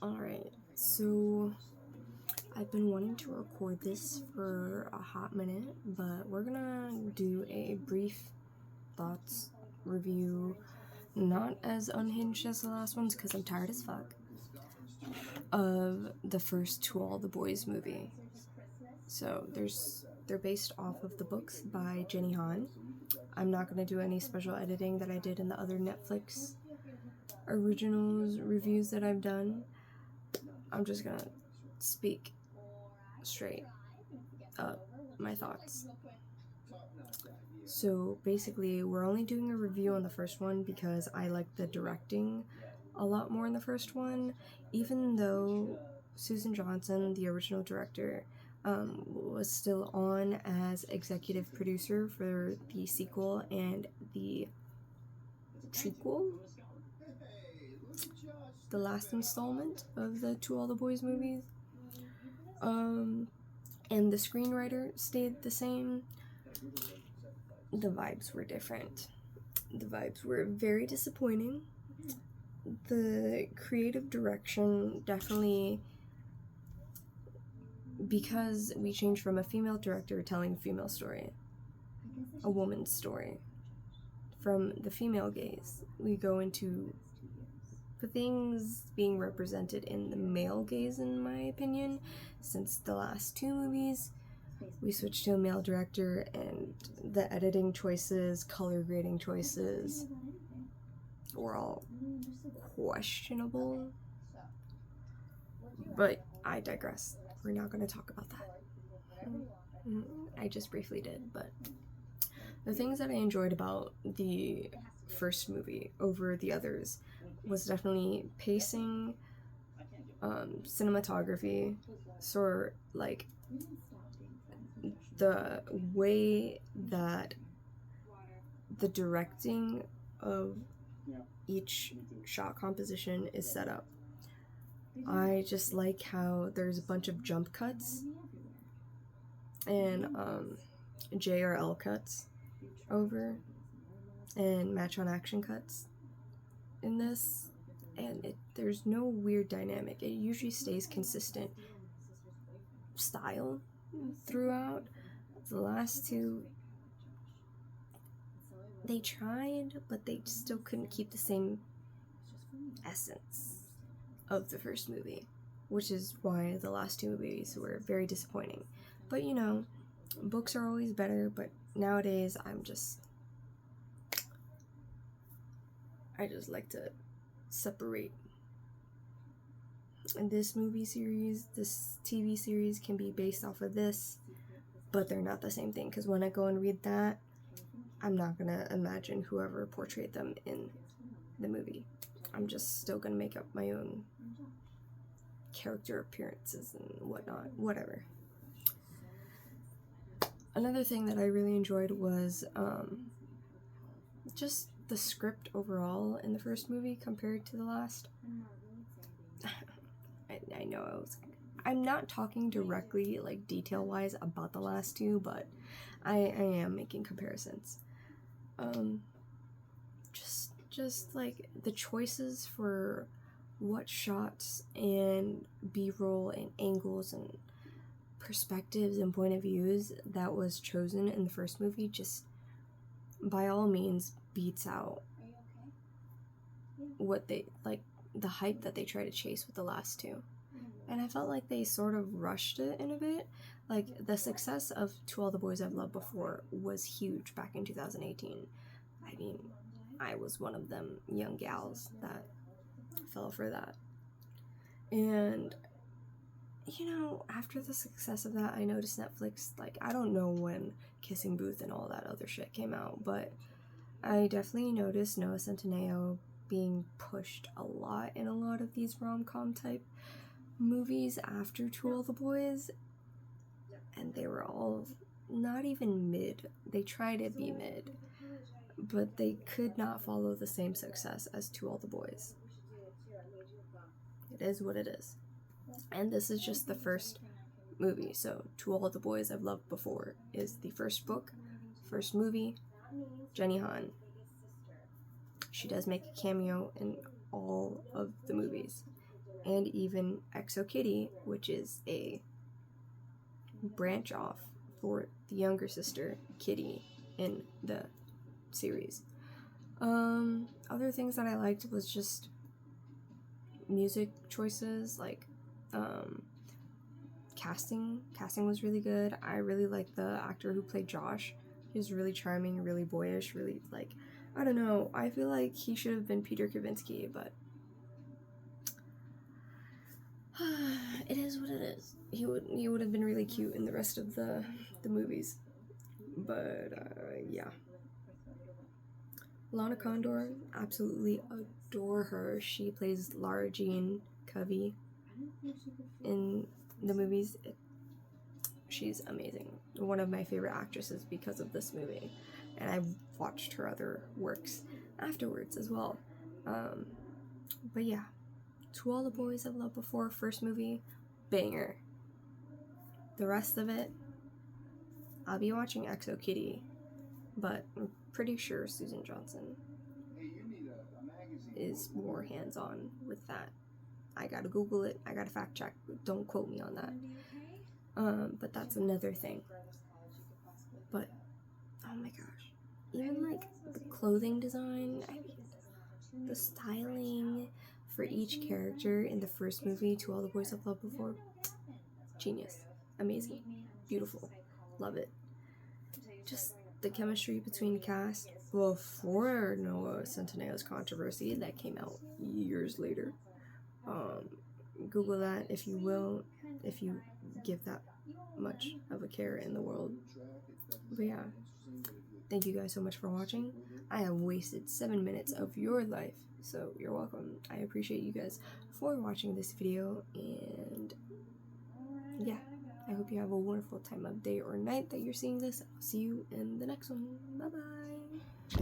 Alright, so I've been wanting to record this for a hot minute, but we're gonna do a brief thoughts review, not as unhinged as the last ones because I'm tired as fuck, of the first To All the Boys movie. So they're based off of the books by Jenny Han. I'm not gonna do any special editing that I did in the other Netflix originals reviews that I've done. I'm just gonna speak straight up my thoughts. So basically, we're only doing a review on the first one because I like the directing a lot more in the first one, even though Susan Johnson, the original director, was still on as executive producer for the sequel and the trequel, the last installment of the To All the Boys movies. And the screenwriter stayed the same. The vibes were different. The vibes were very disappointing. The creative direction definitely, because we changed from a female director telling a female story, a woman's story, from the female gaze, we go into the things being represented in the male gaze, in my opinion. Since the last two movies, we switched to a male director, and the editing choices, color grading choices were all questionable. But I digress. We're not going to talk about that. I just briefly did, but the things that I enjoyed about the first movie over the others was definitely pacing, cinematography, sort like the way that the directing of each shot composition is set up. I just like how there's a bunch of jump cuts and JRL cuts over and match on action cuts in this, and there's no weird dynamic. It usually stays consistent style throughout. The last two, they tried, but they still couldn't keep the same essence of the first movie, which is why the last two movies were very disappointing. But you know, books are always better, but nowadays I just like to separate. And this movie series, this TV series can be based off of this, but they're not the same thing, because when I go and read that, I'm not gonna imagine whoever portrayed them in the movie. I'm just still gonna make up my own character appearances and whatnot, whatever. Another thing that I really enjoyed was just the script overall in the first movie compared to the last. I know I'm not talking directly, like, detail-wise about the last two, but I am making comparisons. Just like the choices for what shots and B-roll and angles and perspectives and point of views that was chosen in the first movie just by all means beats out what they, like, the hype that they try to chase with the last two. And I felt like they sort of rushed it in a bit. Like, the success of To All the Boys I've Loved Before was huge back in 2018. I mean, I was one of them young gals that fell for that. And, you know, after the success of that, I noticed Netflix, like, I don't know when Kissing Booth and all that other shit came out, but I definitely noticed Noah Centineo being pushed a lot in a lot of these rom-com type movies after To All the Boys, and they were all not even mid. They tried to be mid, but they could not follow the same success as To All the Boys. It is what it is. And this is just the first movie, so To All the Boys I've Loved Before is the first book, first movie. Jenny Han, she does make a cameo in all of the movies, and even Exo Kitty, which is a branch off for the younger sister, Kitty, in the series. Other things that I liked was just music choices, like casting was really good. I really liked the actor who played Josh. He was really charming, really boyish, really, like, I don't know, I feel like he should have been Peter Kavinsky, but it is what it is. He would have been really cute in the rest of the movies, but yeah. Lana Condor, absolutely adore her. She plays Lara Jean Covey in the movies. She's amazing. One of my favorite actresses because of this movie. And I've watched her other works afterwards as well. But yeah, To All the Boys I've Loved Before, first movie, banger. The rest of it, I'll be watching Exo Kitty, but I'm pretty sure Susan Johnson is more hands-on with that. I gotta Google it, I gotta fact check, don't quote me on that. But that's another thing. But, oh my gosh, even like the clothing design, the styling for each character in the first movie, To All the Boys I've Loved Before, genius, amazing, beautiful, love it. Just the chemistry between the cast before Noah Centineo's controversy that came out years later. Google that if you will, if you give that much of a care in the world. But yeah, thank you guys so much for watching. I have wasted 7 minutes of your life, so you're welcome. I appreciate you guys for watching this video, and yeah, I hope you have a wonderful time of day or night that you're seeing this. I'll see you in the next one. Bye bye.